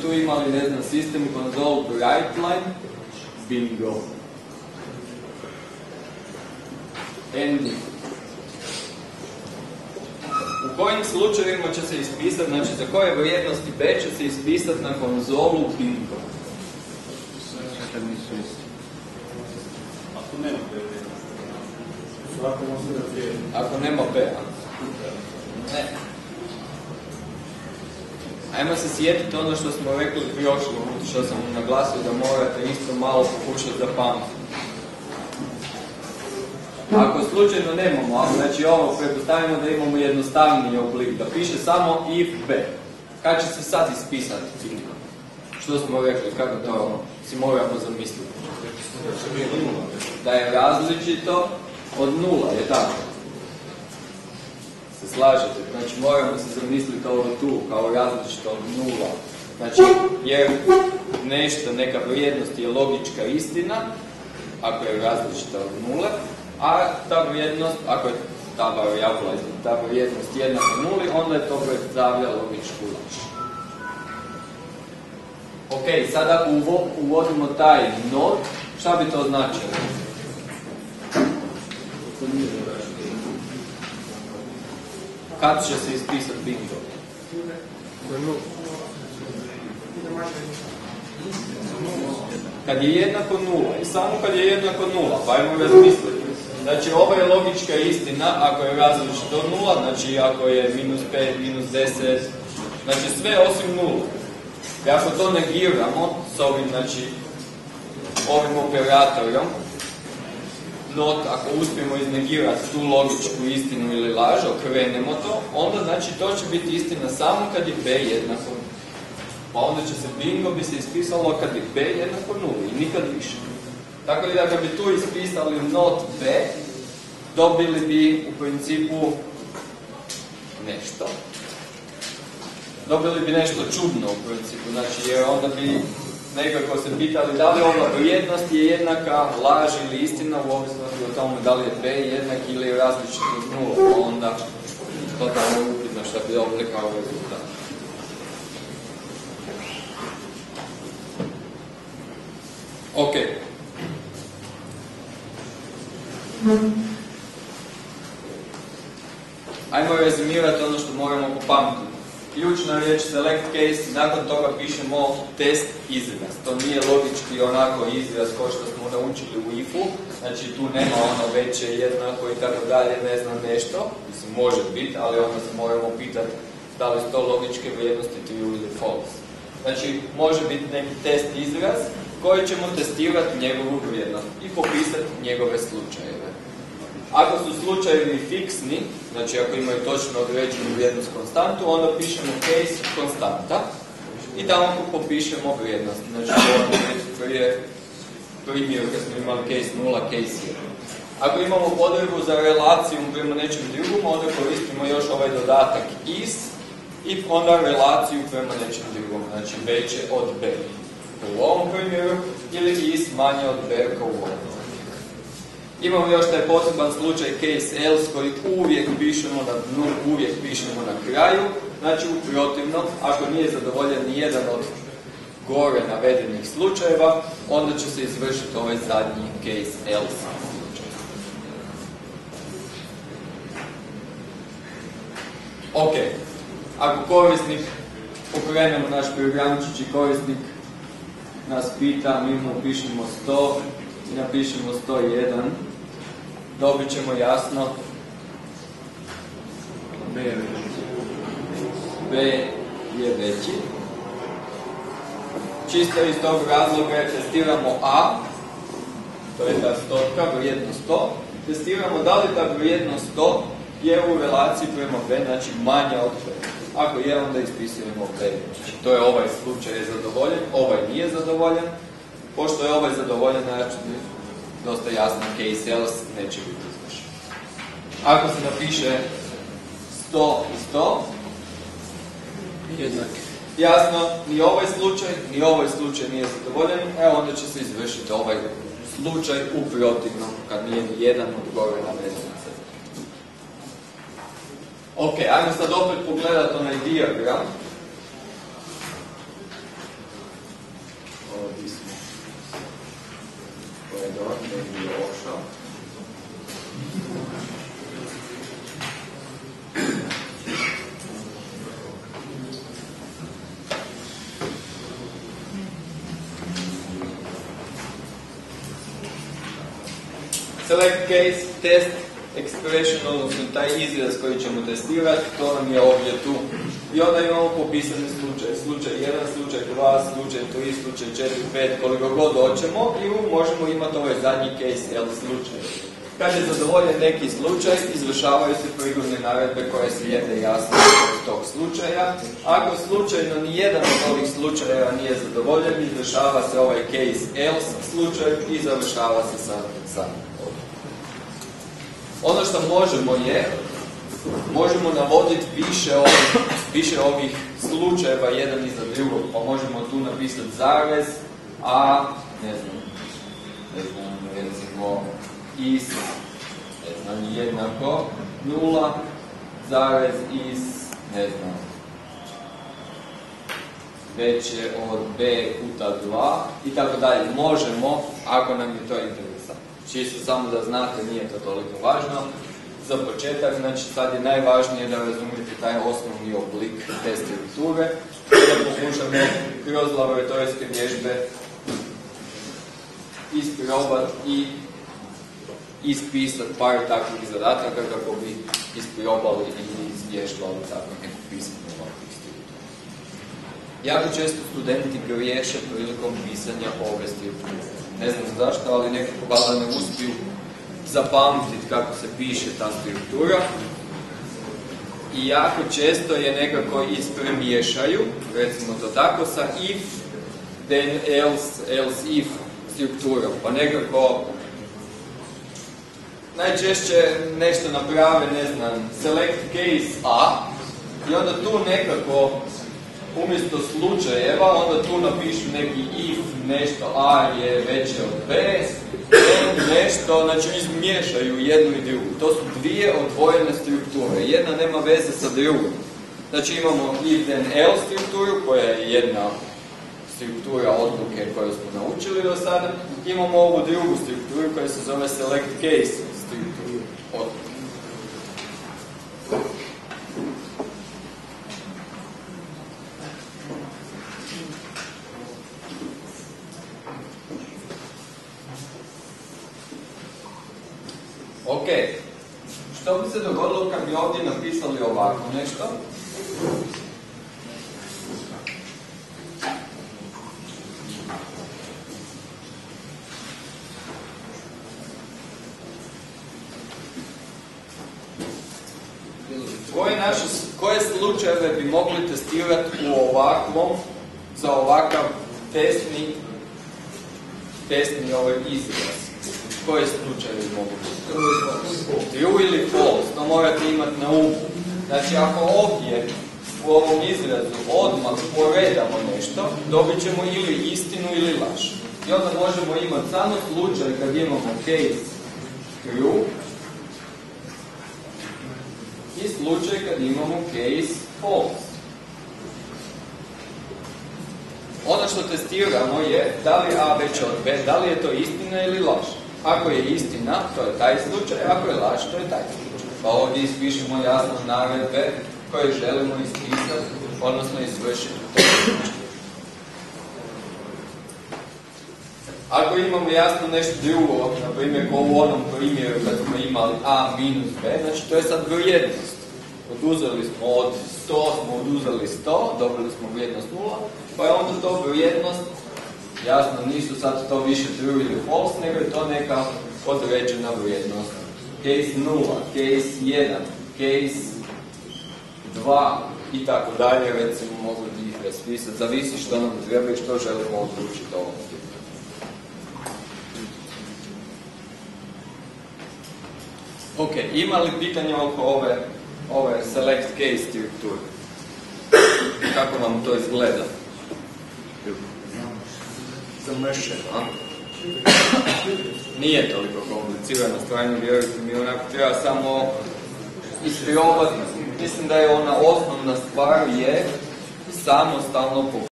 Tu imali, ne znam, system console write line, bingo. Ending. U kojim slučajevima će se ispisati, znači za koje vrijednosti B će se ispisati na konzolu bingo? Ako nema B, ne. Ajmo se sjetiti ono što smo rekli prošli put, što sam naglasio da morate isto malo pokušati zapamtiti. Ako slučajno nemamo, znači ovo pretpostavimo da imamo jednostavniji oblik, da piše samo if B. Kad će se sad ispisati bingo? Što smo rekli, kako to si moramo zamisliti? Da je različito od nula, je tako? Se slažete? Znači moramo se zamisliti ovo tu kao različito od nula. Znači, jer nešto, neka vrijednost je logička istina, ako je različita od nule, a ta vrijednost, ako je ta varijabla, ta vrijednost jednaka nuli, onda je to predstavlja logičku laž. Ok, sada uvodimo taj not, šta bi to značilo? Kad će se ispisati bingo? Kad je jednako nula, i samo kad je jednako nula, pa ajmo razmisliti. Znači, ovo je logička istina ako je različito od nula, znači ako je minus 5, minus 10, znači sve osim nula. I ako to negiramo s ovim, znači, ovim operatorom, not, ako uspijemo iznegirati tu logičku istinu ili laž, okrenemo to, onda znači to će biti istina samo kad je B jednako. Pa onda će se bingo bi se ispisalo kad je B jednako nuli i nikad više. Tako da kad bi tu ispisali not B, dobili bi u principu nešto. Dobili bi nešto čudno u principu, znači jer onda bi nekako se pitali da li ova vrijednost je jednaka laž ili istina u ovisnosti o tome da li je B jednak ili je različit od nula, onda totalno upitno što bi dobili kao rezultat. Ok. Ajmo rezimirati ono što moramo popamtiti. Ključna riječ select case, nakon toga pišemo test izraz. To nije logički onako izraz kao što smo naučili u if-u, znači tu nema ono veće, jednako i tako dalje, ne znam nešto, mislim može biti, ali onda se moramo pitati da li su to logičke vrijednosti true ili false. Znači može biti neki test izraz koji ćemo testirati njegovu vrijednost i popisati njegove slučajeve. Ako su slučajevi fiksni, znači ako imaju točno određenu vrijednost konstantu, onda pišemo case konstanta i tamo popišemo vrijednost. Znači prije primjer kad smo imali case 0, case 1. Ako imamo potrebu za relaciju prema nečem drugom, onda koristimo još ovaj dodatak is i onda relaciju prema nečem drugom, znači veće od b. U ovom primjeru ili is manje od b kao u ovom. Imamo još taj poseban slučaj case else koji uvijek pišemo na dnu, uvijek pišemo na kraju. Znači u protivnom, ako nije zadovoljen nijedan od gore navedenih slučajeva, onda će se izvršiti ovaj zadnji case else slučaj. Ok, ako korisnik, pokrenemo naš programčić i korisnik nas pita, mi mu pišemo 100 i napišemo 101, dobit ćemo jasno B je veći. Čisto iz tog razloga testiramo A, to je ta stotka, vrijednost 100. Testiramo da li ta vrijednost 100 je u relaciji prema B, znači manja od B. Ako je, onda ispisujemo B. Znači, to je ovaj slučaj je zadovoljen, ovaj nije zadovoljen. Pošto je ovaj zadovoljen, znači dosta jasno case else neće biti izvršen. Ako se napiše 100 i 100, jednak. Jasno, ni ovaj slučaj nije zadovoljen, onda će se izvršiti ovaj slučaj u protivnom, kad nije ni jedan od gore navedenih. Ok, ajmo sad opet pogledati onaj dijagram. pismo koje je negdje ošao. Select case, test, expression, odnosno taj izraz koji ćemo testirati, to nam je ovdje tu. I onda imamo popisani slučaj. Slučaj 1, slučaj 2, slučaj 3, slučaj 4, 5, koliko god hoćemo i možemo imati ovaj zadnji case, else slučaj. Kad je zadovoljen neki slučaj, izvršavaju se prigodne naredbe koje slijede jasno od tog slučaja. Ako slučajno nijedan od ovih slučajeva nije zadovoljen, izvršava se ovaj case else slučaj i završava se sa ono što možemo navoditi više ovih slučajeva jedan iza drugog, pa možemo tu napisati zarez, a ne znam, recimo is, jednako 0, zarez is, veće od b puta 2 i tako dalje. Možemo, ako nam je to interesantno. Čisto samo da znate, nije to toliko važno. Za početak, znači sad je najvažnije da razumijete taj osnovni oblik te strukture i da pokušamo kroz laboratorijske vježbe isprobati i ispisati par takvih zadataka kako bi isprobali i izvježbali tako neku pismenu ovakvih struktura. Jako često studenti griješe prilikom pisanja ove strukture. Ne znam zašto, ali nekako valjda ne uspiju zapamtiti kako se piše ta struktura. I jako često je nekako ispremiješaju, recimo to tako, sa if, then else if strukturom. Pa nekako najčešće nešto naprave, select case A i onda tu nekako umjesto slučajeva, onda tu napišu neki if, nešto A je veće od B, nešto, znači izmiješaju jednu i drugu. To su dvije odvojene strukture, jedna nema veze sa drugom. Znači imamo if then else strukturu, koja je jedna struktura odluke koju smo naučili do sada, imamo ovu drugu strukturu koja se zove select case strukturu odluke. Ok, što bi se dogodilo kad bi ovdje napisali ovako nešto? Koje slučajeve bi mogli testirati u ovakvom, za ovakav testni izraz? Koje slučaje mogu biti? True ili false, to morate imati na umu. Znači ako ovdje u ovom izrazu odmah poredamo nešto, dobit ćemo ili istinu ili laž. I onda možemo imati samo slučaj kad imamo case true i slučaj kad imamo case false. Ono što testiramo je da li A veće od B, da li je to istina ili laž. Ako je istina, to je taj slučaj, ako je laž, to je taj slučaj. Pa ovdje ispišemo jasno naredbe koje želimo ispisati, odnosno izvršiti u tom slučaju. Ako imamo jasno nešto drugo, na primjer kao u onom primjeru kad smo imali A minus B, znači to je sad vrijednost. Oduzeli smo od 100, smo oduzeli 100, dobili smo vrijednost 0, pa je onda to vrijednost, jasno nisu sad to više true ili false, nego je to neka određena vrijednost. Case 0, case 1, case 2 i tako dalje, recimo mogu ih raspisati, zavisi što nam treba i što želimo odlučiti ovdje. Ok, ima li pitanja oko ove select case strukture? Kako vam to izgleda? Zamršeno, a? Nije toliko komplicirano stvarno, vjerujte mi, onako treba samo isprobati. Mislim da je ona osnovna stvar je samostalno